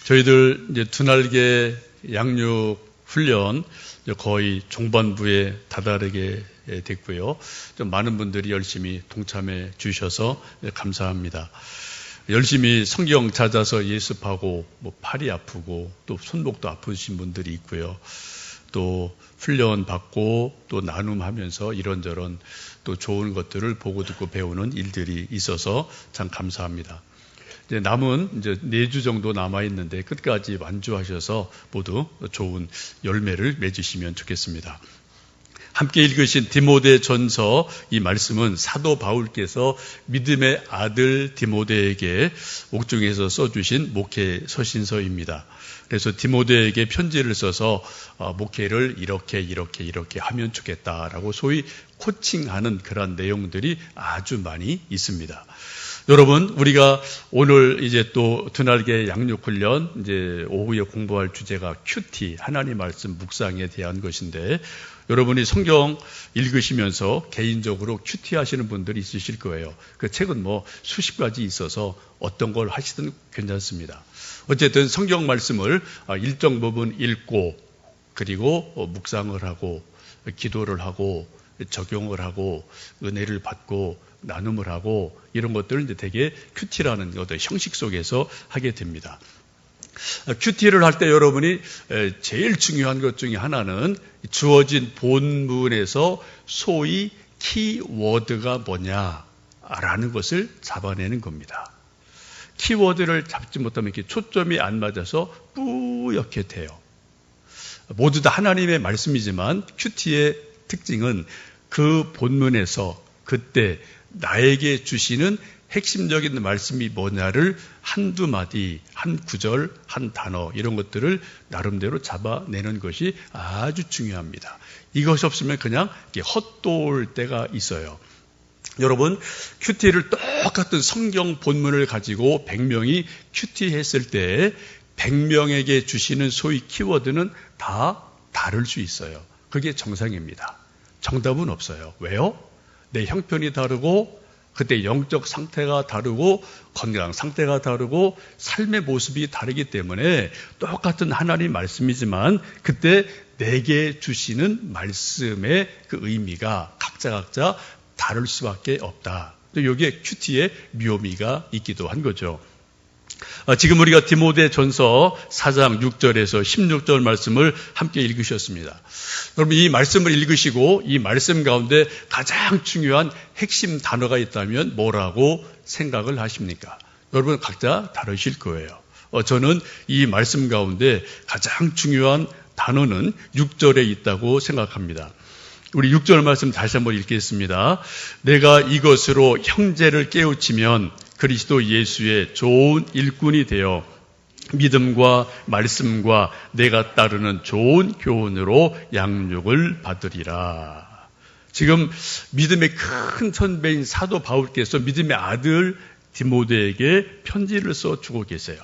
저희들 이제 두날개 양육 훈련 거의 중반부에 다다르게 됐고요. 좀 많은 분들이 열심히 동참해 주셔서 감사합니다. 열심히 성경 찾아서 예습하고 팔이 아프고 또 손목도 아프신 분들이 있고요. 또 훈련 받고 또 나눔하면서 이런저런 또 좋은 것들을 보고 듣고 배우는 일들이 있어서 참 감사합니다. 이제 남은 이제 4주 정도 남아 있는데 끝까지 완주하셔서 모두 좋은 열매를 맺으시면 좋겠습니다. 함께 읽으신 디모데전서 이 말씀은 사도 바울께서 믿음의 아들 디모데에게 옥중에서 써주신 목회 서신서입니다. 그래서 디모데에게 편지를 써서 목회를 이렇게 하면 좋겠다라고 소위 코칭하는 그런 내용들이 아주 많이 있습니다. 여러분, 우리가 오늘 이제 또 두날개 양육훈련 이제 오후에 공부할 주제가 큐티, 하나님 말씀 묵상에 대한 것인데 여러분이 성경 읽으시면서 개인적으로 큐티 하시는 분들이 있으실 거예요. 그 책은 수십 가지 있어서 어떤 걸 하시든 괜찮습니다. 어쨌든 성경 말씀을 일정 부분 읽고 그리고 묵상을 하고 기도를 하고 적용을 하고 은혜를 받고 나눔을 하고 이런 것들을 이제 되게 큐티라는 어떤 형식 속에서 하게 됩니다. 큐티를 할 때 여러분이 제일 중요한 것 중에 하나는 주어진 본문에서 소위 키워드가 뭐냐라는 것을 잡아내는 겁니다. 키워드를 잡지 못하면 이렇게 초점이 안 맞아서 뿌옇게 돼요. 모두 다 하나님의 말씀이지만 큐티의 특징은 그 본문에서 그때 나에게 주시는 핵심적인 말씀이 뭐냐를 한두 마디, 한 구절, 한 단어 이런 것들을 나름대로 잡아내는 것이 아주 중요합니다. 이것이 없으면 그냥 헛도울 때가 있어요. 여러분, 큐티를 똑같은 성경 본문을 가지고 100명이 큐티했을 때 100명에게 주시는 소위 키워드는 다 다를 수 있어요. 그게 정상입니다. 정답은 없어요. 왜요? 내 형편이 다르고 그때 영적 상태가 다르고 건강 상태가 다르고 삶의 모습이 다르기 때문에 똑같은 하나님 말씀이지만 그때 내게 주시는 말씀의 그 의미가 각자 다를 수밖에 없다. 여기에 큐티의 묘미가 있기도 한 거죠. 지금 우리가 디모데전서 4장 6절에서 16절 말씀을 함께 읽으셨습니다. 여러분 이 말씀을 읽으시고 이 말씀 가운데 가장 중요한 핵심 단어가 있다면 뭐라고 생각을 하십니까? 여러분 각자 다르실 거예요. 저는 이 말씀 가운데 가장 중요한 단어는 6절에 있다고 생각합니다. 우리 6절 말씀 다시 한번 읽겠습니다. 내가 이것으로 형제를 깨우치면 그리스도 예수의 좋은 일꾼이 되어 믿음과 말씀과 내가 따르는 좋은 교훈으로 양육을 받으리라. 지금 믿음의 큰 선배인 사도 바울께서 믿음의 아들 디모데에게 편지를 써주고 계세요.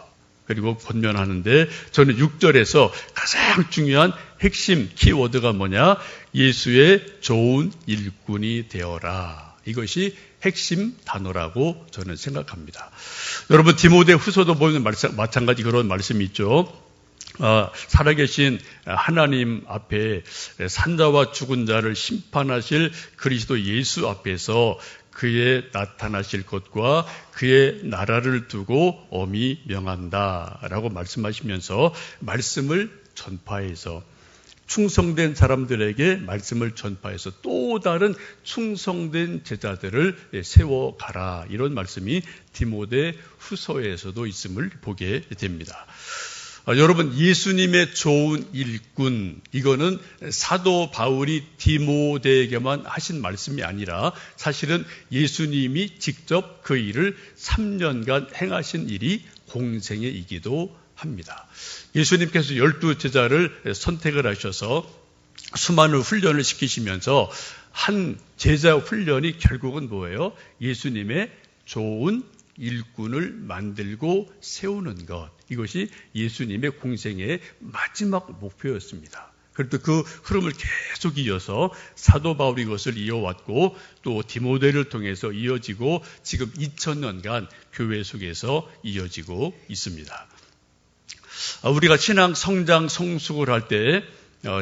그리고 권면하는데 저는 6절에서 가장 중요한 핵심 키워드가 뭐냐? 예수의 좋은 일꾼이 되어라. 이것이 핵심 단어라고 저는 생각합니다. 여러분 디모데 후서도 보면 마찬가지 그런 말씀이 있죠. 살아계신 하나님 앞에 산자와 죽은 자를 심판하실 그리스도 예수 앞에서 그의 나타나실 것과 그의 나라를 두고 엄히 명한다라고 말씀하시면서 말씀을 전파해서 충성된 사람들에게 말씀을 전파해서 또 다른 충성된 제자들을 세워가라. 이런 말씀이 디모데 후서에서도 있음을 보게 됩니다. 여러분 예수님의 좋은 일꾼 이거는 사도 바울이 디모데에게만 하신 말씀이 아니라 사실은 예수님이 직접 그 일을 3년간 행하신 일이 공생애이기도 합니다. 예수님께서 12제자를 선택을 하셔서 수많은 훈련을 시키시면서 한 제자 훈련이 결국은 뭐예요? 예수님의 좋은 일꾼을 만들고 세우는 것. 이것이 예수님의 공생의 마지막 목표였습니다. 그래도 그 흐름을 계속 이어서 사도 바울이 이것을 이어왔고 또 디모데를 통해서 이어지고 지금 2000년간 교회 속에서 이어지고 있습니다. 우리가 신앙 성장 성숙을 할 때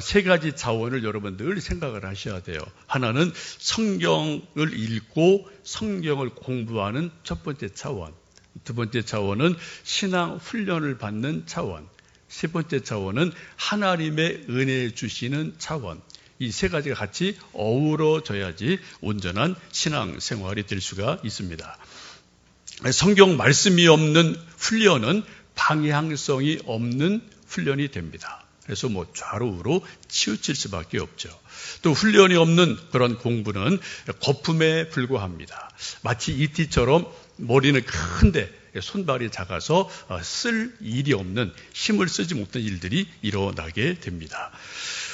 세 가지 차원을 여러분 늘 생각을 하셔야 돼요. 하나는 성경을 읽고 성경을 공부하는 첫 번째 차원. 두 번째 차원은 신앙 훈련을 받는 차원. 세 번째 차원은 하나님의 은혜 주시는 차원. 이 세 가지가 같이 어우러져야지 온전한 신앙 생활이 될 수가 있습니다. 성경 말씀이 없는 훈련은 방향성이 없는 훈련이 됩니다. 그래서 좌로 우로 치우칠 수밖에 없죠. 또 훈련이 없는 그런 공부는 거품에 불과합니다. 마치 이티처럼 머리는 큰데 손발이 작아서 쓸 일이 없는, 힘을 쓰지 못한 일들이 일어나게 됩니다.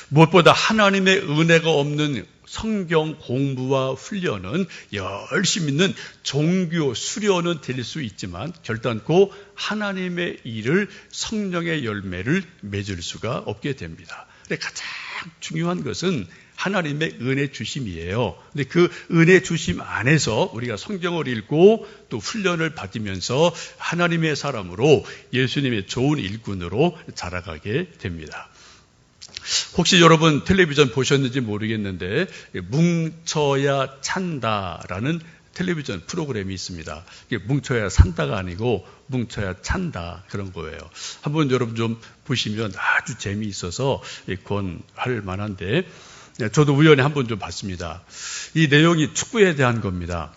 무엇보다 하나님의 은혜가 없는 성경 공부와 훈련은 열심히 있는 종교 수련은 될 수 있지만 결단코 하나님의 일을, 성령의 열매를 맺을 수가 없게 됩니다. 가장 중요한 것은 하나님의 은혜 주심이에요. 근데 그 은혜 주심 안에서 우리가 성경을 읽고 또 훈련을 받으면서 하나님의 사람으로, 예수님의 좋은 일꾼으로 자라가게 됩니다. 혹시 여러분 텔레비전 보셨는지 모르겠는데 뭉쳐야 찬다라는 텔레비전 프로그램이 있습니다. 이게 뭉쳐야 산다가 아니고 뭉쳐야 찬다, 그런 거예요. 한번 여러분 좀 보시면 아주 재미있어서 권할 만한데, 저도 우연히 한번 좀 봤습니다. 이 내용이 축구에 대한 겁니다.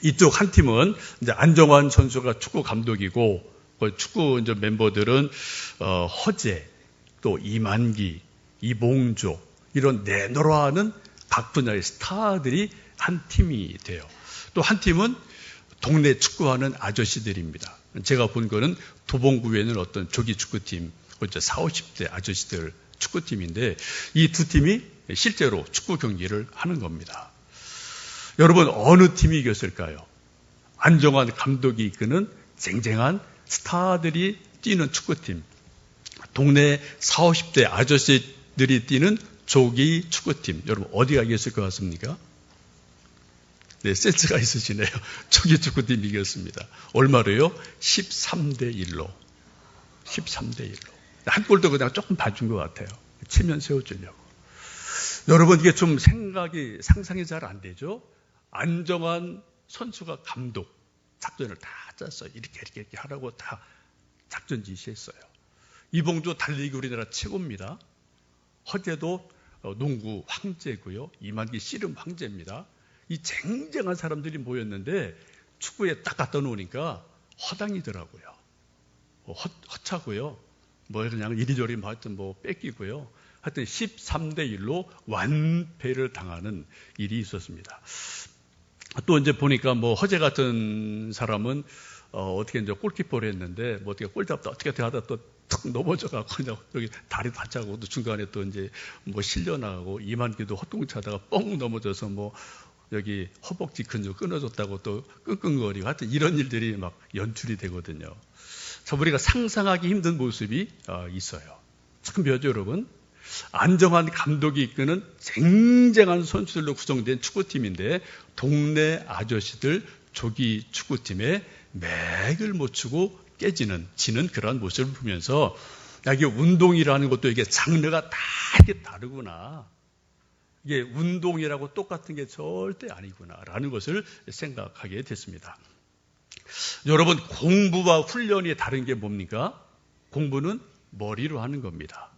이쪽 한 팀은 이제 안정환 선수가 축구 감독이고, 축구 이제 멤버들은 허재, 또 이만기, 이봉조, 이런 내노라하는 각 분야의 스타들이 한 팀이 돼요. 또 한 팀은 동네 축구하는 아저씨들입니다. 제가 본 거는 도봉구에 있는 어떤 조기 축구팀, 40, 50대 아저씨들 축구팀인데 이 두 팀이 실제로 축구 경기를 하는 겁니다. 여러분, 어느 팀이 이겼을까요? 안정환 감독이 이끄는 쟁쟁한 스타들이 뛰는 축구팀, 동네 40, 50대 아저씨들이 뛰는 조기 축구팀, 여러분 어디가 이겼을 것 같습니까? 네, 센스가 있으시네요. 조기 축구팀이 이겼습니다. 얼마로요? 13대 1로. 13대 1로. 한 골도 그냥 조금 봐준 것 같아요. 치면 세워주려고. 여러분, 이게 좀 상상이 잘 안 되죠? 안정환 선수가 감독, 작전을 다 짰어요. 이렇게 하라고 다 작전 지시했어요. 이봉조 달리기 우리나라 최고입니다. 허재도 농구 황제고요. 이만기 씨름 황제입니다. 이 쟁쟁한 사람들이 모였는데 축구에 딱 갖다 놓으니까 허당이더라고요. 허차고요. 그냥 이리저리 하여튼 뺏기고요. 하여튼 13대 1로 완패를 당하는 일이 있었습니다. 또 이제 보니까 허재 같은 사람은 어떻게 이제 골키퍼를 했는데 어떻게 골 잡다 어떻게 하다 또 툭 넘어져갖고 그냥 여기 다리 다짜고 또 중간에 또 이제 실려나가고, 이만기도 헛동차다가 뻥 넘어져서 여기 허벅지 근육 끊어졌다고 또 끙끙거리고, 하여튼 이런 일들이 막 연출이 되거든요. 참 우리가 상상하기 힘든 모습이 있어요. 참 벼죠, 여러분. 안정환 감독이 이끄는 쟁쟁한 선수들로 구성된 축구팀인데 동네 아저씨들 조기 축구팀에 맥을 못 추고 지는 그런 모습을 보면서 이게 운동이라는 것도 이게 장르가 다 이렇게 다르구나. 이게 운동이라고 똑같은 게 절대 아니구나라는 것을 생각하게 됐습니다. 여러분, 공부와 훈련이 다른 게 뭡니까? 공부는 머리로 하는 겁니다.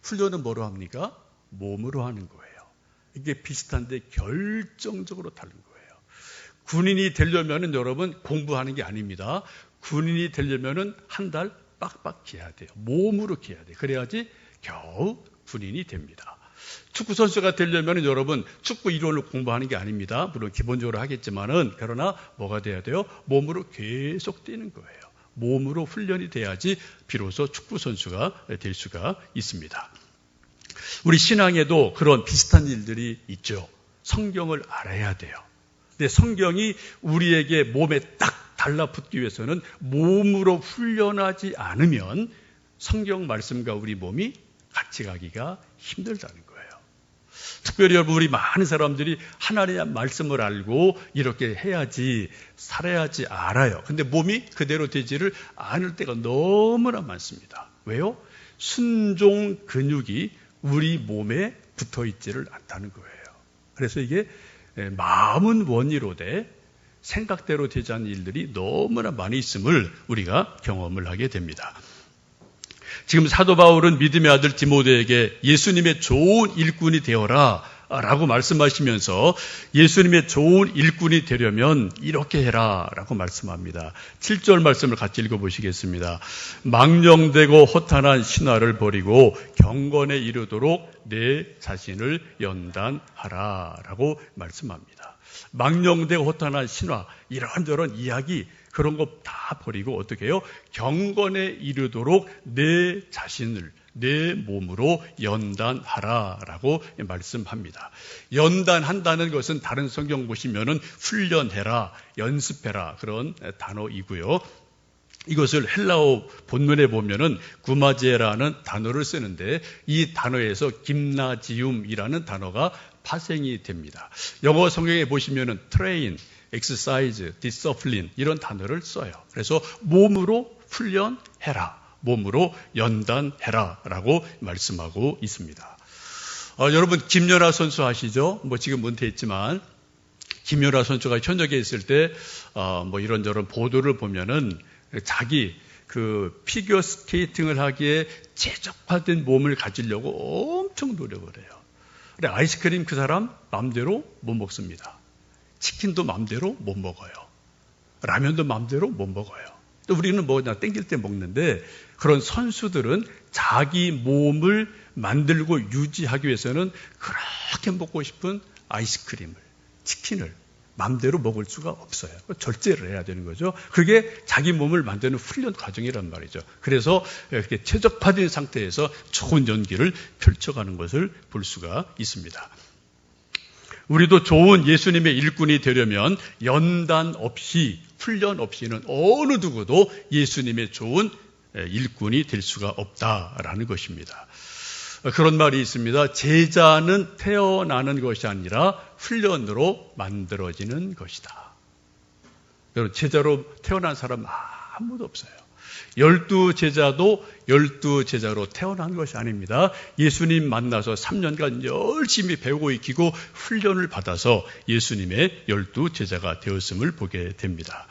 훈련은 뭐로 합니까? 몸으로 하는 거예요. 이게 비슷한데 결정적으로 다른 거예요. 군인이 되려면은 여러분 공부하는 게 아닙니다. 군인이 되려면은 한 달 빡빡 기해야 돼요. 몸으로 기해야 돼요. 그래야지 겨우 군인이 됩니다. 축구 선수가 되려면은 여러분 축구 이론을 공부하는 게 아닙니다. 물론 기본적으로 하겠지만은, 그러나 뭐가 돼야 돼요? 몸으로 계속 뛰는 거예요. 몸으로 훈련이 돼야지 비로소 축구 선수가 될 수가 있습니다. 우리 신앙에도 그런 비슷한 일들이 있죠. 성경을 알아야 돼요. 근데 성경이 우리에게 몸에 딱 달라붙기 위해서는 몸으로 훈련하지 않으면 성경 말씀과 우리 몸이 같이 가기가 힘들다는 거예요. 특별히 여러분 우리 많은 사람들이 하나님의 말씀을 알고 이렇게 해야지 살아야지 알아요. 근데 몸이 그대로 되지를 않을 때가 너무나 많습니다. 왜요? 순종 근육이 우리 몸에 붙어 있지를 않다는 거예요. 그래서 이게 마음은 원이로되 생각대로 되지 않는 일들이 너무나 많이 있음을 우리가 경험을 하게 됩니다. 지금 사도 바울은 믿음의 아들 디모데에게 예수님의 좋은 일꾼이 되어라 라고 말씀하시면서 예수님의 좋은 일꾼이 되려면 이렇게 해라 라고 말씀합니다. 7절 말씀을 같이 읽어보시겠습니다. 망령되고 허탄한 신화를 버리고 경건에 이르도록 내 자신을 연단하라 라고 말씀합니다. 망령되고 허탄한 신화, 이런저런 이야기 그런 거 다 버리고 어떻게 해요? 경건에 이르도록 내 자신을 내 몸으로 연단하라라고 말씀합니다. 연단한다는 것은 다른 성경 보시면은 훈련해라, 연습해라 그런 단어이고요. 이것을 헬라어 본문에 보면은 구마제라는 단어를 쓰는데 이 단어에서 김나지움이라는 단어가 파생이 됩니다. 영어 성경에 보시면은 train, exercise, discipline 이런 단어를 써요. 그래서 몸으로 훈련해라, 몸으로 연단해라 라고 말씀하고 있습니다. 여러분 김연아 선수 아시죠? 지금 은퇴했지만 김연아 선수가 현역에 있을 때 이런저런 보도를 보면은 자기 그 피겨 스케이팅을 하기에 최적화된 몸을 가지려고 엄청 노력을 해요. 근데 아이스크림 그 사람 마음대로 못 먹습니다. 치킨도 마음대로 못 먹어요. 라면도 마음대로 못 먹어요. 또 우리는 그냥 땡길 때 먹는데 그런 선수들은 자기 몸을 만들고 유지하기 위해서는 그렇게 먹고 싶은 아이스크림을, 치킨을 마음대로 먹을 수가 없어요. 절제를 해야 되는 거죠. 그게 자기 몸을 만드는 훈련 과정이란 말이죠. 그래서 이렇게 최적화된 상태에서 좋은 연기를 펼쳐가는 것을 볼 수가 있습니다. 우리도 좋은 예수님의 일꾼이 되려면 연단 없이 훈련 없이는 어느 누구도 예수님의 좋은 일꾼이 될 수가 없다라는 것입니다. 그런 말이 있습니다. 제자는 태어나는 것이 아니라 훈련으로 만들어지는 것이다. 여러분 제자로 태어난 사람 아무도 없어요. 12제자도 12제자로 태어난 것이 아닙니다. 예수님 만나서 3년간 열심히 배우고 익히고 훈련을 받아서 예수님의 12제자가 되었음을 보게 됩니다.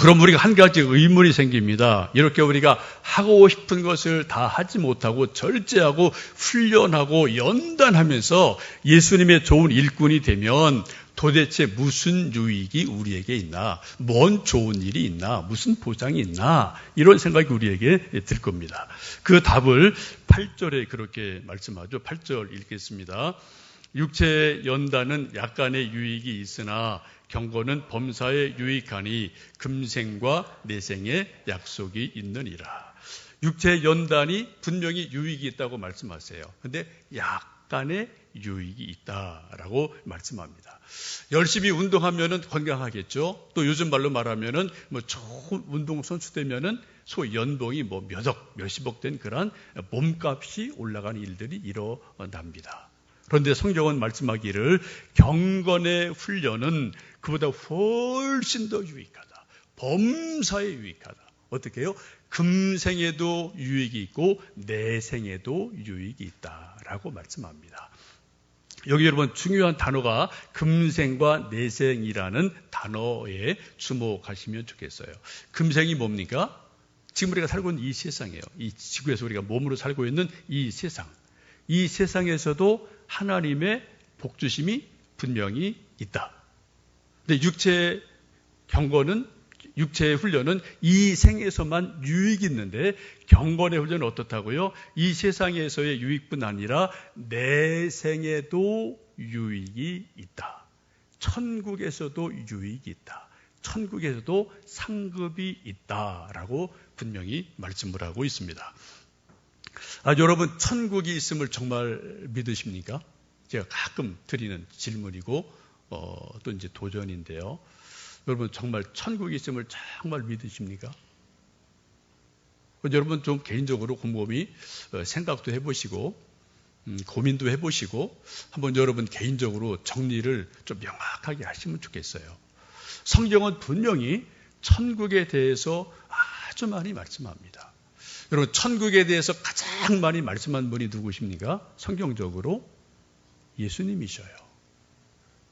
그럼 우리가 한 가지 의문이 생깁니다. 이렇게 우리가 하고 싶은 것을 다 하지 못하고 절제하고 훈련하고 연단하면서 예수님의 좋은 일꾼이 되면 도대체 무슨 유익이 우리에게 있나? 뭔 좋은 일이 있나? 무슨 보장이 있나? 이런 생각이 우리에게 들 겁니다. 그 답을 8절에 그렇게 말씀하죠. 8절 읽겠습니다. 육체의 연단은 약간의 유익이 있으나 경건은 범사에 유익하니 금생과 내생의 약속이 있느니라. 육체의 연단이 분명히 유익이 있다고 말씀하세요. 그런데 약간의 유익이 있다라고 말씀합니다. 열심히 운동하면은 건강하겠죠. 또 요즘 말로 말하면은 좋은 운동 선수 되면은 소위 연봉이 몇십억 된 그런 몸값이 올라가는 일들이 일어납니다. 그런데 성경은 말씀하기를 경건의 훈련은 그보다 훨씬 더 유익하다. 범사에 유익하다. 어떻게 해요? 금생에도 유익이 있고 내생에도 유익이 있다라고 말씀합니다. 여기 여러분 중요한 단어가 금생과 내생이라는 단어에 주목하시면 좋겠어요. 금생이 뭡니까? 지금 우리가 살고 있는 이 세상이에요. 이 지구에서 우리가 몸으로 살고 있는 이 세상. 이 세상에서도 하나님의 복주심이 분명히 있다. 근데 육체의 경건은, 육체의 훈련은 이 생에서만 유익이 있는데 경건의 훈련은 어떻다고요? 이 세상에서의 유익뿐 아니라 내생에도 유익이 있다. 천국에서도 유익이 있다. 천국에서도 상급이 있다라고 분명히 말씀을 하고 있습니다. 여러분 천국이 있음을 정말 믿으십니까? 제가 가끔 드리는 질문이고 또 이제 도전인데요. 여러분 정말 천국이 있음을 정말 믿으십니까? 여러분 좀 개인적으로 곰곰이 생각도 해보시고 고민도 해보시고 한번 여러분 개인적으로 정리를 좀 명확하게 하시면 좋겠어요. 성경은 분명히 천국에 대해서 아주 많이 말씀합니다. 여러분 천국에 대해서 가장 많이 말씀한 분이 누구십니까? 성경적으로 예수님이셔요.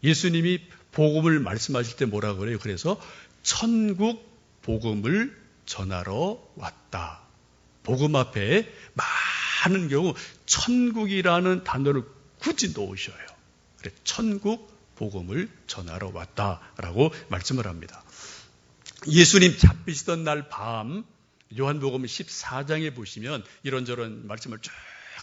예수님이 복음을 말씀하실 때 뭐라 그래요? 그래서 천국 복음을 전하러 왔다. 복음 앞에 많은 경우 천국이라는 단어를 굳이 넣으셔요. 그래, 천국 복음을 전하러 왔다라고 말씀을 합니다. 예수님 잡히시던 날 밤 요한복음 14장에 보시면 이런저런 말씀을 쭉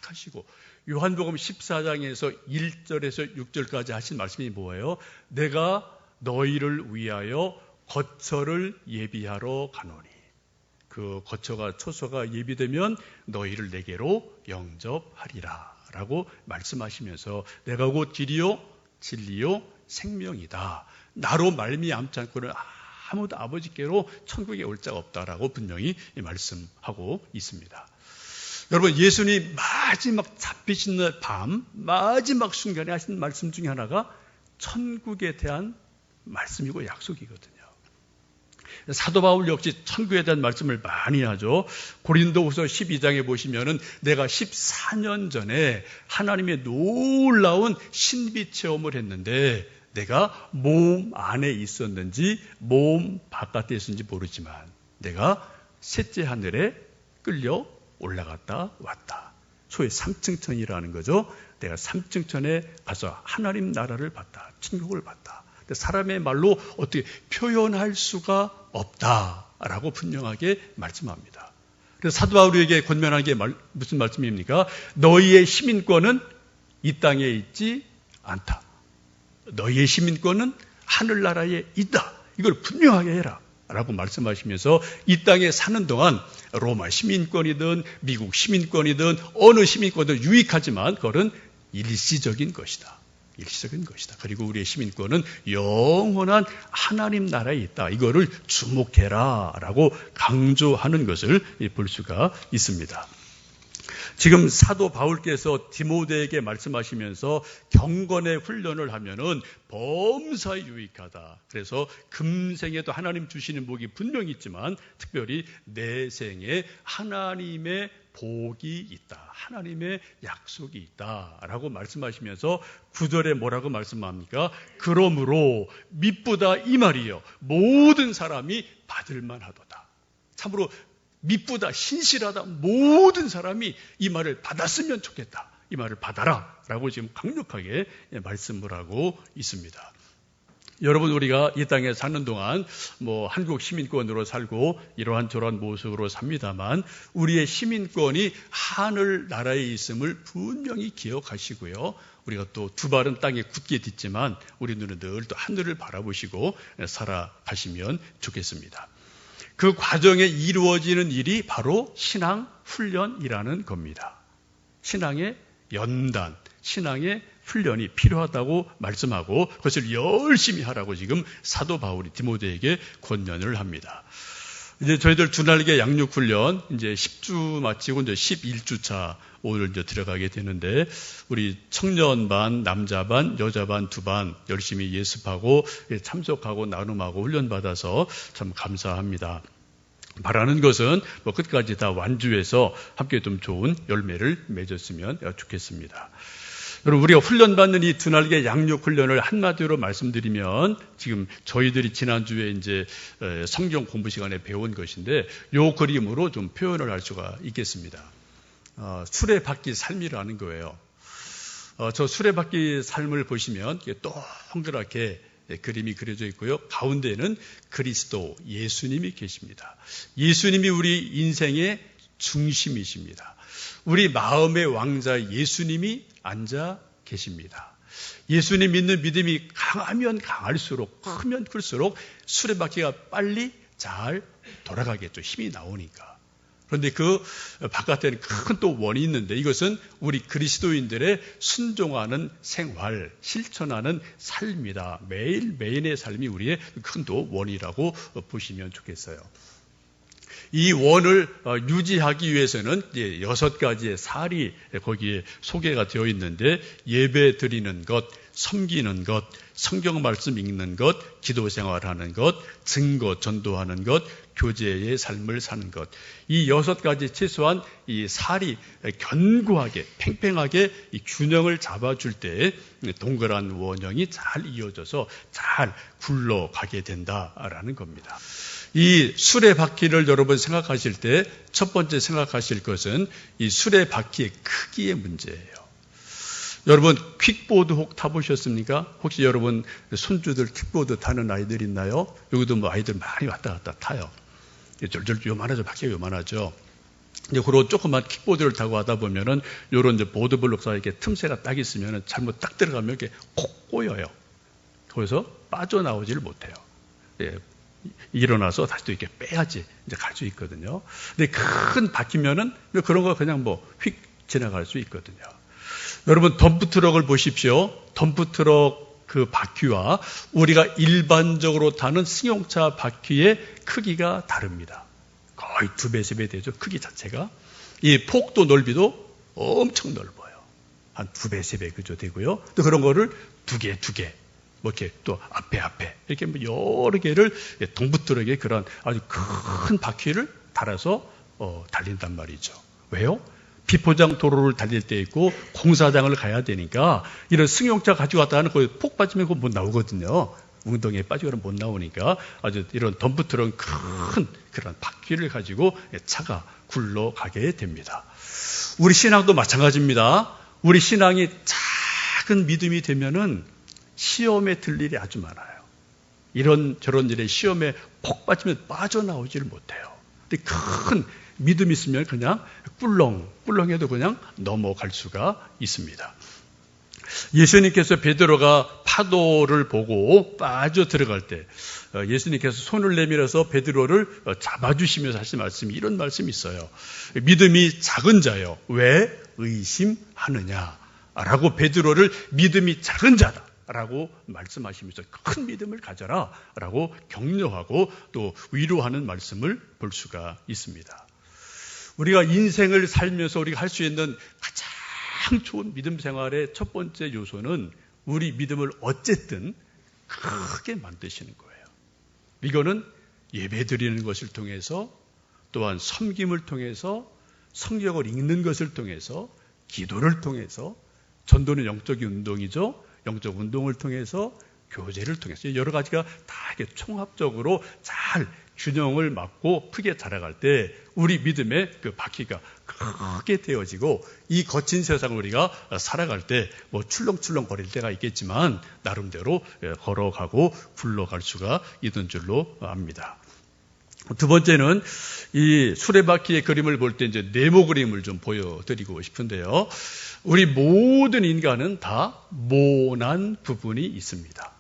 하시고 요한복음 14장에서 1절에서 6절까지 하신 말씀이 뭐예요? 내가 너희를 위하여 거처를 예비하러 가노니 그 거처가 초소가 예비되면 너희를 내게로 영접하리라 라고 말씀하시면서 내가 곧 길이요 진리요 생명이다. 나로 말미암지 않고는 아무도 아버지께로 천국에 올 자가 없다라고 분명히 말씀하고 있습니다. 여러분 예수님 마지막 잡히신 날 밤 마지막 순간에 하신 말씀 중에 하나가 천국에 대한 말씀이고 약속이거든요. 사도 바울 역시 천국에 대한 말씀을 많이 하죠. 고린도후서 12장에 보시면은 내가 14년 전에 하나님의 놀라운 신비 체험을 했는데 내가 몸 안에 있었는지 몸 바깥에 있었는지 모르지만 내가 셋째 하늘에 끌려 올라갔다 왔다. 소위 삼층천이라는 거죠. 내가 삼층천에 가서 하나님 나라를 봤다. 천국을 봤다. 사람의 말로 어떻게 표현할 수가 없다라고 분명하게 말씀합니다. 그래서 사도 바울에게 권면하게 무슨 말씀입니까? 너희의 시민권은 이 땅에 있지 않다. 너희의 시민권은 하늘나라에 있다. 이걸 분명하게 해라 라고 말씀하시면서 이 땅에 사는 동안 로마 시민권이든 미국 시민권이든 어느 시민권도 유익하지만 그것은 일시적인 것이다. 일시적인 것이다. 그리고 우리의 시민권은 영원한 하나님 나라에 있다. 이거를 주목해라 라고 강조하는 것을 볼 수가 있습니다. 지금 사도 바울께서 디모데에게 말씀하시면서 경건의 훈련을 하면은 범사에 유익하다. 그래서 금생에도 하나님 주시는 복이 분명히 있지만 특별히 내 생에 하나님의 복이 있다. 하나님의 약속이 있다. 라고 말씀하시면서 9절에 뭐라고 말씀합니까? 그러므로 미쁘다 이 말이요. 모든 사람이 받을만 하도다. 참으로 미쁘다, 신실하다, 모든 사람이 이 말을 받았으면 좋겠다. 이 말을 받아라. 라고 지금 강력하게 말씀을 하고 있습니다. 여러분 우리가 이 땅에 사는 동안 한국 시민권으로 살고 이러한 저러한 모습으로 삽니다만 우리의 시민권이 하늘 나라에 있음을 분명히 기억하시고요. 우리가 또 두 발은 땅에 굳게 딛지만 우리 눈은 늘 또 하늘을 바라보시고 살아가시면 좋겠습니다. 그 과정에 이루어지는 일이 바로 신앙 훈련이라는 겁니다. 신앙의 연단, 신앙의 훈련이 필요하다고 말씀하고 그것을 열심히 하라고 지금 사도 바울이 디모데에게 권면을 합니다. 이제 저희들 두날개 양육 훈련 이제 10주 마치고 이제 11주차 오늘 이제 들어가게 되는데 우리 청년 반, 남자 반, 여자 반 두 반 열심히 예습하고 참석하고 나눔하고 훈련 받아서 참 감사합니다. 바라는 것은 끝까지 다 완주해서 함께 좀 좋은 열매를 맺었으면 좋겠습니다. 여러분 우리가 훈련받는 이 두날개 양육 훈련을 한마디로 말씀드리면 지금 저희들이 지난주에 이제 성경 공부 시간에 배운 것인데 요 그림으로 좀 표현을 할 수가 있겠습니다. 수레바퀴 삶이라는 거예요. 저 수레바퀴 삶을 보시면 동그랗게 그림이 그려져 있고요. 가운데는 그리스도 예수님이 계십니다. 예수님이 우리 인생의 중심이십니다. 우리 마음의 왕자 예수님이 앉아 계십니다. 예수님 믿는 믿음이 강하면 강할수록 크면 클수록 수레바퀴가 빨리 잘 돌아가겠죠. 힘이 나오니까. 그런데 그 바깥에는 큰 또 원이 있는데 이것은 우리 그리스도인들의 순종하는 생활, 실천하는 삶이다. 매일매일의 삶이 우리의 큰 또 원이라고 보시면 좋겠어요. 이 원을 유지하기 위해서는 6가지의 살이 거기에 소개가 되어 있는데, 예배 드리는 것, 섬기는 것, 성경 말씀 읽는 것, 기도 생활하는 것, 증거 전도하는 것, 교제의 삶을 사는 것. 이 6가지 최소한 이 살이 견고하게 팽팽하게 이 균형을 잡아줄 때 동그란 원형이 잘 이어져서 잘 굴러가게 된다라는 겁니다. 이 수레바퀴를 여러분 생각하실 때 첫 번째 생각하실 것은 이 수레바퀴의 크기의 문제예요. 여러분 퀵보드 혹 타보셨습니까? 혹시 여러분 손주들 퀵보드 타는 아이들 있나요? 여기도 뭐 아이들 많이 왔다 갔다 타요. 절절 요만하죠. 바퀴가 요만하죠. 이제 그런 조그만 킥보드를 타고 하다 보면은 요런 이제 보드블록 사이에 이렇게 틈새가 딱 있으면은 잘못 딱 들어가면 이렇게 콕 꼬여요. 거기서 빠져나오지를 못해요. 예. 일어나서 다시 또 이렇게 빼야지 이제 갈 수 있거든요. 근데 큰 바퀴면은 그런 거 그냥 뭐 휙 지나갈 수 있거든요. 여러분 덤프트럭을 보십시오. 덤프트럭 그 바퀴와 우리가 일반적으로 타는 승용차 바퀴의 크기가 다릅니다. 거의 2배, 3배 되죠. 크기 자체가. 이 폭도 넓이도 엄청 넓어요. 한 2배, 3배 그죠 되고요. 또 그런 거를 2개. 뭐 이렇게 또 앞에 이렇게 뭐 여러 개를 덤프트럭의 그런 아주 큰 바퀴를 달아서 달린단 말이죠. 왜요? 비포장 도로를 달릴 때 있고 공사장을 가야 되니까 이런 승용차 가지고 왔다 하는 거기 폭 빠지면 그거 못 나오거든요. 웅덩이에 빠지고는 못 나오니까 아주 이런 덤프트럭 큰 그런 바퀴를 가지고 차가 굴러가게 됩니다. 우리 신앙도 마찬가지입니다. 우리 신앙이 작은 믿음이 되면은 시험에 들 일이 아주 많아요. 이런 저런 일에 시험에 폭 빠지면 빠져나오지를 못해요. 근데 큰 믿음이 있으면 그냥 꿀렁해도 그냥 넘어갈 수가 있습니다. 예수님께서 베드로가 파도를 보고 빠져 들어갈 때 예수님께서 손을 내밀어서 베드로를 잡아주시면서 하신 말씀이 이런 말씀이 있어요. 믿음이 작은 자요. 왜 의심하느냐라고 베드로를 믿음이 작은 자다 라고 말씀하시면서 큰 믿음을 가져라 라고 격려하고 또 위로하는 말씀을 볼 수가 있습니다. 우리가 인생을 살면서 우리가 할 수 있는 가장 좋은 믿음 생활의 첫 번째 요소는 우리 믿음을 어쨌든 크게 만드시는 거예요. 이거는 예배 드리는 것을 통해서 또한 섬김을 통해서 성경을 읽는 것을 통해서 기도를 통해서 전도는 영적인 운동이죠. 영적 운동을 통해서 교제를 통해서 여러 가지가 다 이렇게 총합적으로 잘 균형을 맞고 크게 자라갈 때 우리 믿음의 그 바퀴가 크게 되어지고 이 거친 세상을 우리가 살아갈 때 뭐 출렁출렁 거릴 때가 있겠지만 나름대로 걸어가고 굴러갈 수가 있는 줄로 압니다. 두 번째는 이 수레바퀴의 그림을 볼 때 이제 네모 그림을 좀 보여드리고 싶은데요. 우리 모든 인간은 다 모난 부분이 있습니다.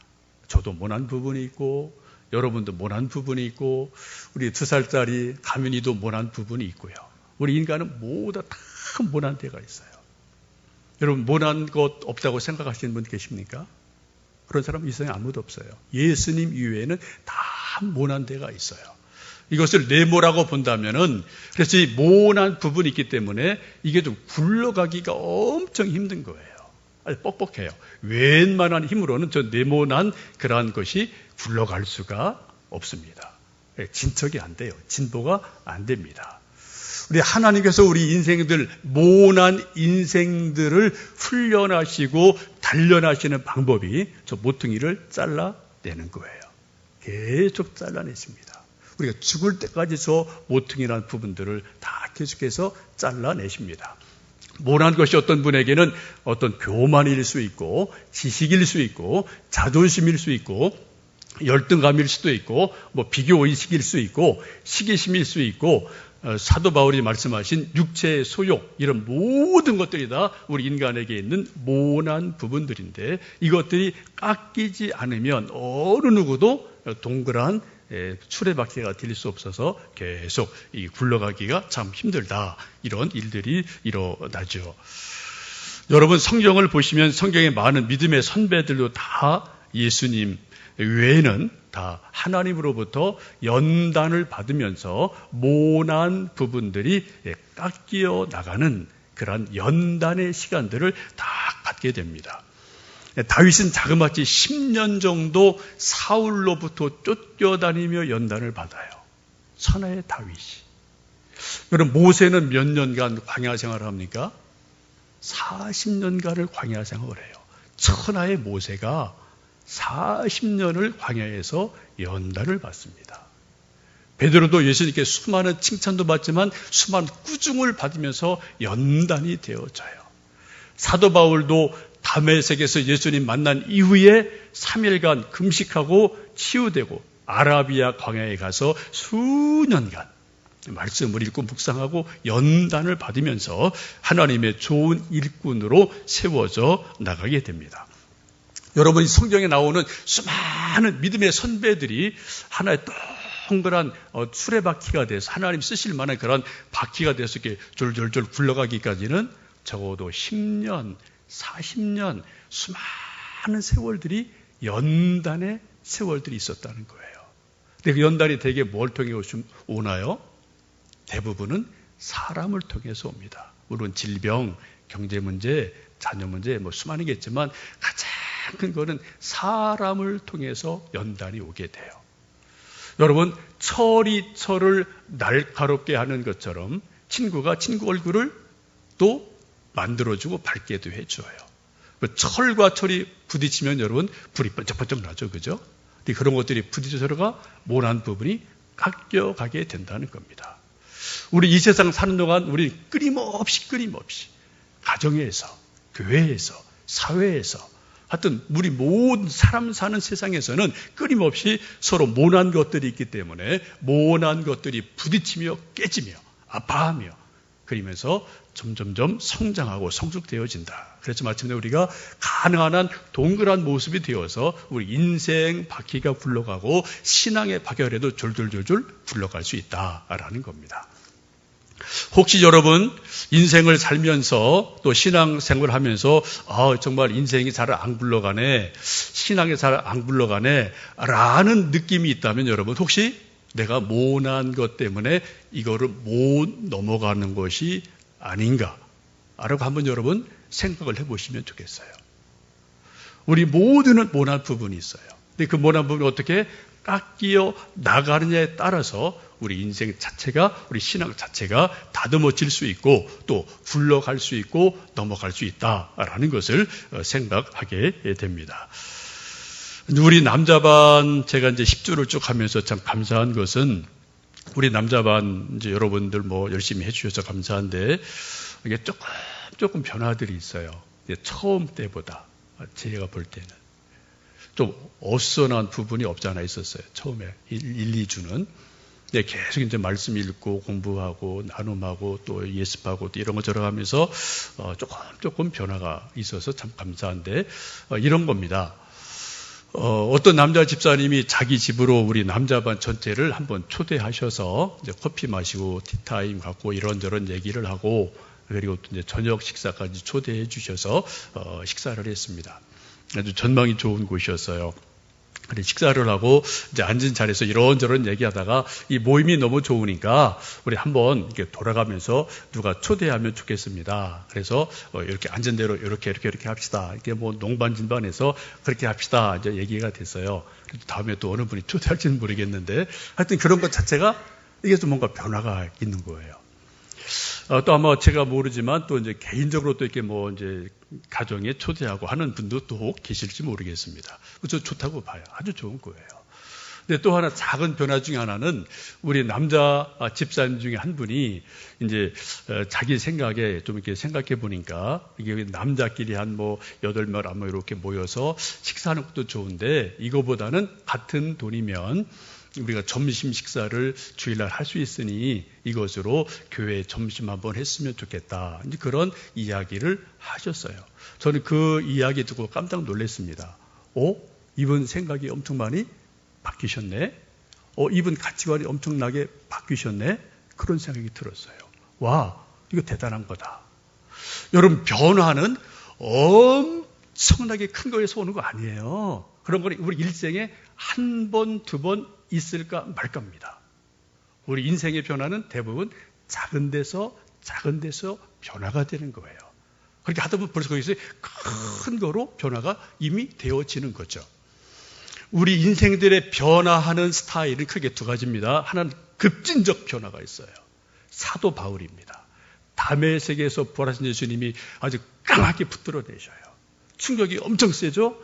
저도 모난 부분이 있고 여러분도 모난 부분이 있고 우리 2살짜리 가민이도 모난 부분이 있고요. 우리 인간은 모두 다 모난 데가 있어요. 여러분 모난 것 없다고 생각하시는 분 계십니까? 그런 사람 이 세상에 아무도 없어요. 예수님 이외에는 다 모난 데가 있어요. 이것을 네모라고 본다면은 그래서 이 모난 부분이 있기 때문에 이게 좀 굴러가기가 엄청 힘든 거예요. 아주 뻑뻑해요. 웬만한 힘으로는 저 네모난 그러한 것이 굴러갈 수가 없습니다. 진척이 안 돼요. 진보가 안 됩니다. 우리 하나님께서 우리 인생들 모난 인생들을 훈련하시고 단련하시는 방법이 저 모퉁이를 잘라내는 거예요. 계속 잘라내십니다. 우리가 죽을 때까지 저 모퉁이라는 부분들을 다 계속해서 잘라내십니다. 모난 것이 어떤 분에게는 어떤 교만일 수 있고 지식일 수 있고 자존심일 수 있고 열등감일 수도 있고 뭐 비교의식일 수 있고 시기심일 수 있고 사도 바울이 말씀하신 육체의 소욕 이런 모든 것들이 다 우리 인간에게 있는 모난 부분들인데 이것들이 깎이지 않으면 어느 누구도 동그란 수레바퀴가 될 수 없어서 계속 이 굴러가기가 참 힘들다. 이런 일들이 일어나죠. 여러분 성경을 보시면 성경에 많은 믿음의 선배들도 다 예수님 외에는 다 하나님으로부터 연단을 받으면서 모난 부분들이 깎여 나가는 그런 연단의 시간들을 다 갖게 됩니다. 다윗은 자그마치 10년 정도 사울로부터 쫓겨다니며 연단을 받아요. 천하의 다윗이. 여러분, 모세는 몇 년간 광야 생활을 합니까? 40년간을 광야 생활을 해요. 천하의 모세가 40년을 광야에서 연단을 받습니다. 베드로도 예수님께 수많은 칭찬도 받지만 수많은 꾸중을 받으면서 연단이 되어져요. 사도 바울도 다메섹에서 예수님 만난 이후에 3일간 금식하고 치유되고 아라비아 광야에 가서 수년간 말씀을 읽고 묵상하고 연단을 받으면서 하나님의 좋은 일꾼으로 세워져 나가게 됩니다. 여러분이 성경에 나오는 수많은 믿음의 선배들이 하나의 동그란 수레바퀴가 돼서 하나님 쓰실 만한 그런 바퀴가 돼서 이렇게 졸졸졸 굴러가기까지는 적어도 10년, 40년 수많은 세월들이 연단의 세월들이 있었다는 거예요. 근데 그 연단이 대개 뭘 통해 오나요? 대부분은 사람을 통해서 옵니다. 물론 질병, 경제 문제, 자녀 문제 수많이겠지만 가장 큰 거는 사람을 통해서 연단이 오게 돼요. 여러분, 철이 철을 날카롭게 하는 것처럼 친구가 친구 얼굴을 또 만들어주고 밝게도 해줘요. 철과 철이 부딪히면 여러분 불이 번쩍번쩍 나죠. 그죠? 그런 것들이 부딪혀서가 모난 부분이 깎여가게 된다는 겁니다. 우리 이 세상 사는 동안 우리 끊임없이 가정에서, 교회에서, 사회에서 하여튼 우리 모든 사람 사는 세상에서는 끊임없이 서로 모난 것들이 있기 때문에 모난 것들이 부딪히며 깨지며 아파하며 그러면서 점점점 성장하고 성숙되어진다. 그래서 마침내 우리가 가능한 한 동그란 모습이 되어서 우리 인생 바퀴가 굴러가고 신앙의 바퀴에도 졸졸졸졸 굴러갈 수 있다라는 겁니다. 혹시 여러분 인생을 살면서 또 신앙생활을 하면서 정말 인생이 잘 안 굴러가네, 신앙이 잘 안 굴러가네 라는 느낌이 있다면 여러분 혹시 내가 모난 것 때문에 이거를 못 넘어가는 것이 아닌가 라고 한번 여러분 생각을 해보시면 좋겠어요. 우리 모두는 모난 부분이 있어요. 근데 그 모난 부분이 어떻게 깎여 나가느냐에 따라서 우리 인생 자체가, 우리 신앙 자체가 다듬어질 수 있고 또 굴러갈 수 있고 넘어갈 수 있다라는 것을 생각하게 됩니다. 우리 남자반 제가 이제 10주를 쭉 하면서 참 감사한 것은 우리 남자반 이제 여러분들 열심히 해주셔서 감사한데 이게 조금 변화들이 있어요. 처음 때보다 제가 볼 때는 좀 어수선한 부분이 없지 않아 있었어요. 처음에 1-2주는. 계속 이제 말씀 읽고 공부하고 나눔하고 또 예습하고 또 이런 거 저러가면서 조금 변화가 있어서 참 감사한데 이런 겁니다. 어떤 남자 집사님이 자기 집으로 우리 남자반 전체를 한번 초대하셔서 이제 커피 마시고 티타임 갖고 이런저런 얘기를 하고 그리고 또 이제 저녁 식사까지 초대해 주셔서 식사를 했습니다. 아주 전망이 좋은 곳이었어요. 식사를 하고 이제 앉은 자리에서 이런저런 얘기하다가 이 모임이 너무 좋으니까 우리 한번 이렇게 돌아가면서 누가 초대하면 좋겠습니다. 그래서 이렇게 앉은 대로 이렇게 합시다. 이렇게 농반진반해서 그렇게 합시다. 이제 얘기가 됐어요. 다음에 또 어느 분이 초대할지는 모르겠는데 하여튼 그런 것 자체가 이게 좀 뭔가 변화가 있는 거예요. 또 아마 제가 모르지만 또 이제 개인적으로 또 이렇게 이제 가정에 초대하고 하는 분도 또 계실지 모르겠습니다. 그래서 좋다고 봐요. 아주 좋은 거예요. 근데 또 하나 작은 변화 중에 하나는 우리 남자 집사님 중에 한 분이 이제 자기 생각에 좀 이렇게 생각해 보니까 이게 남자끼리 한 8명 이렇게 모여서 식사하는 것도 좋은데 이거보다는 같은 돈이면 우리가 점심 식사를 주일날 할 수 있으니 이것으로 교회 점심 한번 했으면 좋겠다. 이제 그런 이야기를 하셨어요. 저는 그 이야기 듣고 깜짝 놀랐습니다. 이분 생각이 엄청 많이 바뀌셨네. 이분 가치관이 엄청나게 바뀌셨네. 그런 생각이 들었어요. 와, 이거 대단한 거다. 여러분, 변화는 엄청나게 큰 거에서 오는 거 아니에요. 그런 건 우리 일생에 한 번, 두 번 있을까 말까입니다. 우리 인생의 변화는 대부분 작은 데서 변화가 되는 거예요. 그렇게 하다 보면 벌써 거기서 큰 거로 변화가 이미 되어지는 거죠. 우리 인생들의 변화하는 스타일은 크게 두 가지입니다. 하나는 급진적 변화가 있어요. 사도 바울입니다. 담의 세계에서 부활하신 예수님이 아주 강하게 붙들어내셔요. 충격이 엄청 세죠?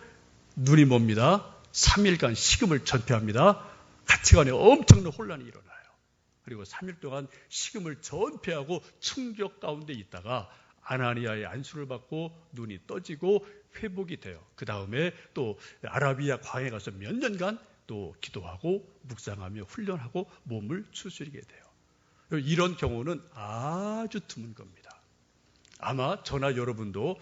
눈이 멉니다. 3일간 식음을 전폐합니다. 가치관에 엄청난 혼란이 일어나요. 그리고 3일 동안 식음을 전폐하고 충격 가운데 있다가 아나니아의 안수를 받고 눈이 떠지고 회복이 돼요. 그 다음에 또 아라비아 광야에 가서 몇 년간 또 기도하고 묵상하며 훈련하고 몸을 추스리게 돼요. 이런 경우는 아주 드문 겁니다. 아마 저나 여러분도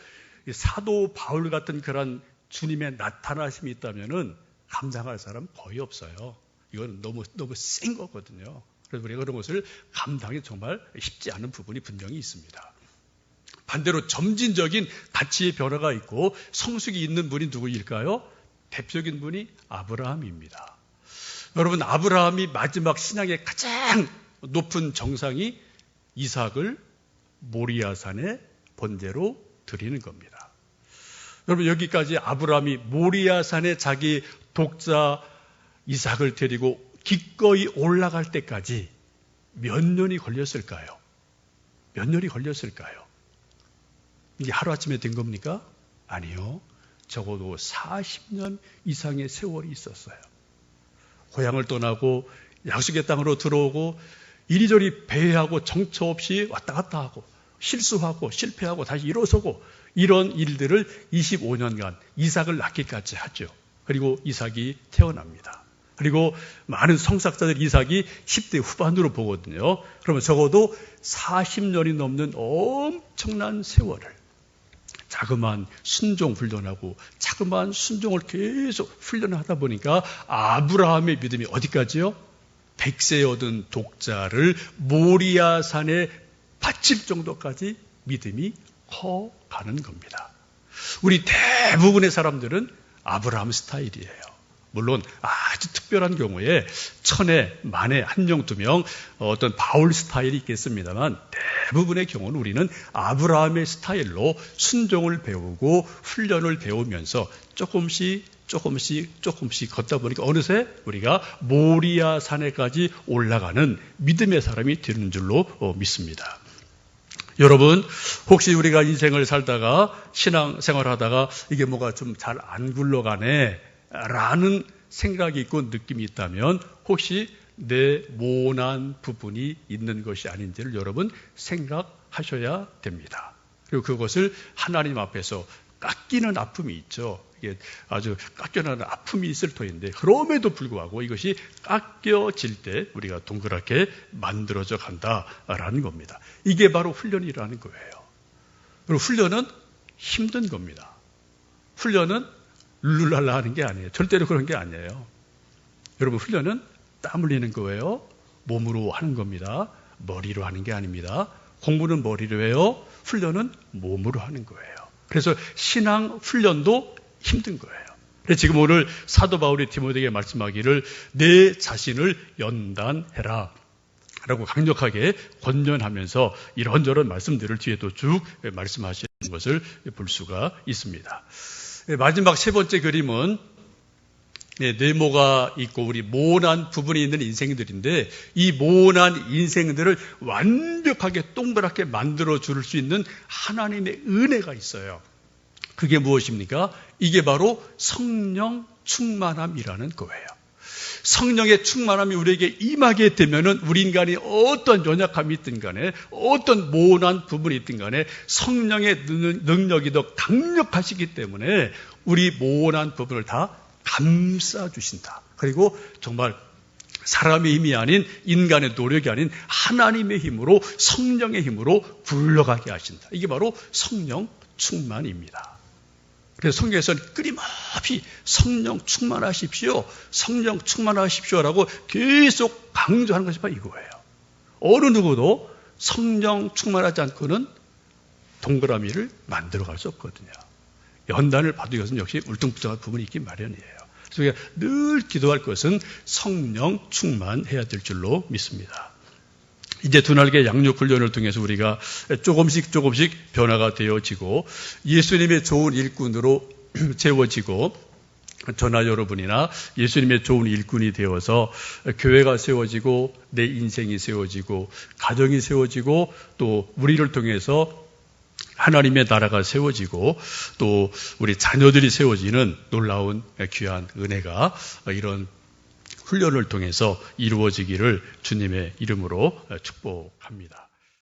사도 바울 같은 그런 주님의 나타나심이 있다면은 감당할 사람 거의 없어요. 이건 너무 센 거거든요. 그래서 우리가 그런 것을 감당이 정말 쉽지 않은 부분이 분명히 있습니다. 반대로 점진적인 가치의 변화가 있고 성숙이 있는 분이 누구일까요? 대표적인 분이 아브라함입니다. 여러분, 아브라함이 마지막 신앙의 가장 높은 정상이 이삭을 모리아산의 번제로 드리는 겁니다. 여러분, 여기까지 아브라함이 모리아산에 자기 독자 이삭을 데리고 기꺼이 올라갈 때까지 몇 년이 걸렸을까요? 몇 년이 걸렸을까요? 이게 하루아침에 된 겁니까? 아니요. 적어도 40년 이상의 세월이 있었어요. 고향을 떠나고 약속의 땅으로 들어오고 이리저리 배회하고 정처 없이 왔다 갔다 하고 실수하고 실패하고 다시 일어서고 이런 일들을 25년간 이삭을 낳기까지 하죠. 그리고 이삭이 태어납니다. 그리고 많은 성사학자들 이삭이 10대 후반으로 보거든요. 그러면 적어도 40년이 넘는 엄청난 세월을 자그마한 순종 훈련하고 자그마한 순종을 계속 훈련하다 보니까 아브라함의 믿음이 어디까지요? 100세 얻은 독자를 모리아산에 바칠 정도까지 믿음이 커가는 겁니다. 우리 대부분의 사람들은 아브라함 스타일이에요. 물론 아주 특별한 경우에 천에 만에 한 명, 두 명 어떤 바울 스타일이 있겠습니다만 대부분의 경우는 우리는 아브라함의 스타일로 순종을 배우고 훈련을 배우면서 조금씩 걷다 보니까 어느새 우리가 모리아 산에까지 올라가는 믿음의 사람이 되는 줄로 믿습니다. 여러분, 혹시 우리가 인생을 살다가 신앙생활하다가 이게 뭐가 좀 잘 안 굴러가네 라는 생각이 있고 느낌이 있다면 혹시 내 모난 부분이 있는 것이 아닌지를 여러분 생각하셔야 됩니다. 그리고 그것을 하나님 앞에서 깎이는 아픔이 있죠. 이게 아주 깎여나는 아픔이 있을 터인데 그럼에도 불구하고 이것이 깎여질 때 우리가 동그랗게 만들어져 간다라는 겁니다. 이게 바로 훈련이라는 거예요. 그리고 훈련은 힘든 겁니다. 훈련은 룰루랄라 하는 게 아니에요. 절대로 그런 게 아니에요. 여러분, 훈련은 땀 흘리는 거예요. 몸으로 하는 겁니다. 머리로 하는 게 아닙니다. 공부는 머리로 해요. 훈련은 몸으로 하는 거예요. 그래서 신앙 훈련도 힘든 거예요. 그래서 지금 오늘 사도 바울이 디모데에게 말씀하기를 내 자신을 연단해라 라고 강력하게 권면하면서 이런저런 말씀들을 뒤에도 쭉 말씀하시는 것을 볼 수가 있습니다. 마지막 세 번째 그림은 네모가 있고 우리 모난 부분이 있는 인생들인데 이 모난 인생들을 완벽하게 동그랗게 만들어 줄 수 있는 하나님의 은혜가 있어요. 그게 무엇입니까? 이게 바로 성령 충만함이라는 거예요. 성령의 충만함이 우리에게 임하게 되면은 우리 인간이 어떤 연약함이 있든 간에 어떤 모난 부분이 있든 간에 성령의 능력이 더 강력하시기 때문에 우리 모난 부분을 다 감싸주신다. 그리고 정말 사람의 힘이 아닌 인간의 노력이 아닌 하나님의 힘으로 성령의 힘으로 굴러가게 하신다. 이게 바로 성령 충만입니다. 그래서 성경에서는 끊임없이 성령 충만하십시오. 성령 충만하십시오라고 계속 강조하는 것이 바로 이거예요. 어느 누구도 성령 충만하지 않고는 동그라미를 만들어갈 수 없거든요. 연단을 받기 위해서는 역시 울퉁불퉁한 부분이 있기 마련이에요. 그래서 우리가 늘 기도할 것은 성령 충만해야 될 줄로 믿습니다. 이제 두날개 양육 훈련을 통해서 우리가 조금씩 변화가 되어지고 예수님의 좋은 일꾼으로 채워지고 저나 여러분이나 예수님의 좋은 일꾼이 되어서 교회가 세워지고 내 인생이 세워지고 가정이 세워지고 또 우리를 통해서 하나님의 나라가 세워지고 또 우리 자녀들이 세워지는 놀라운 귀한 은혜가 이런 훈련을 통해서 이루어지기를 주님의 이름으로 축복합니다.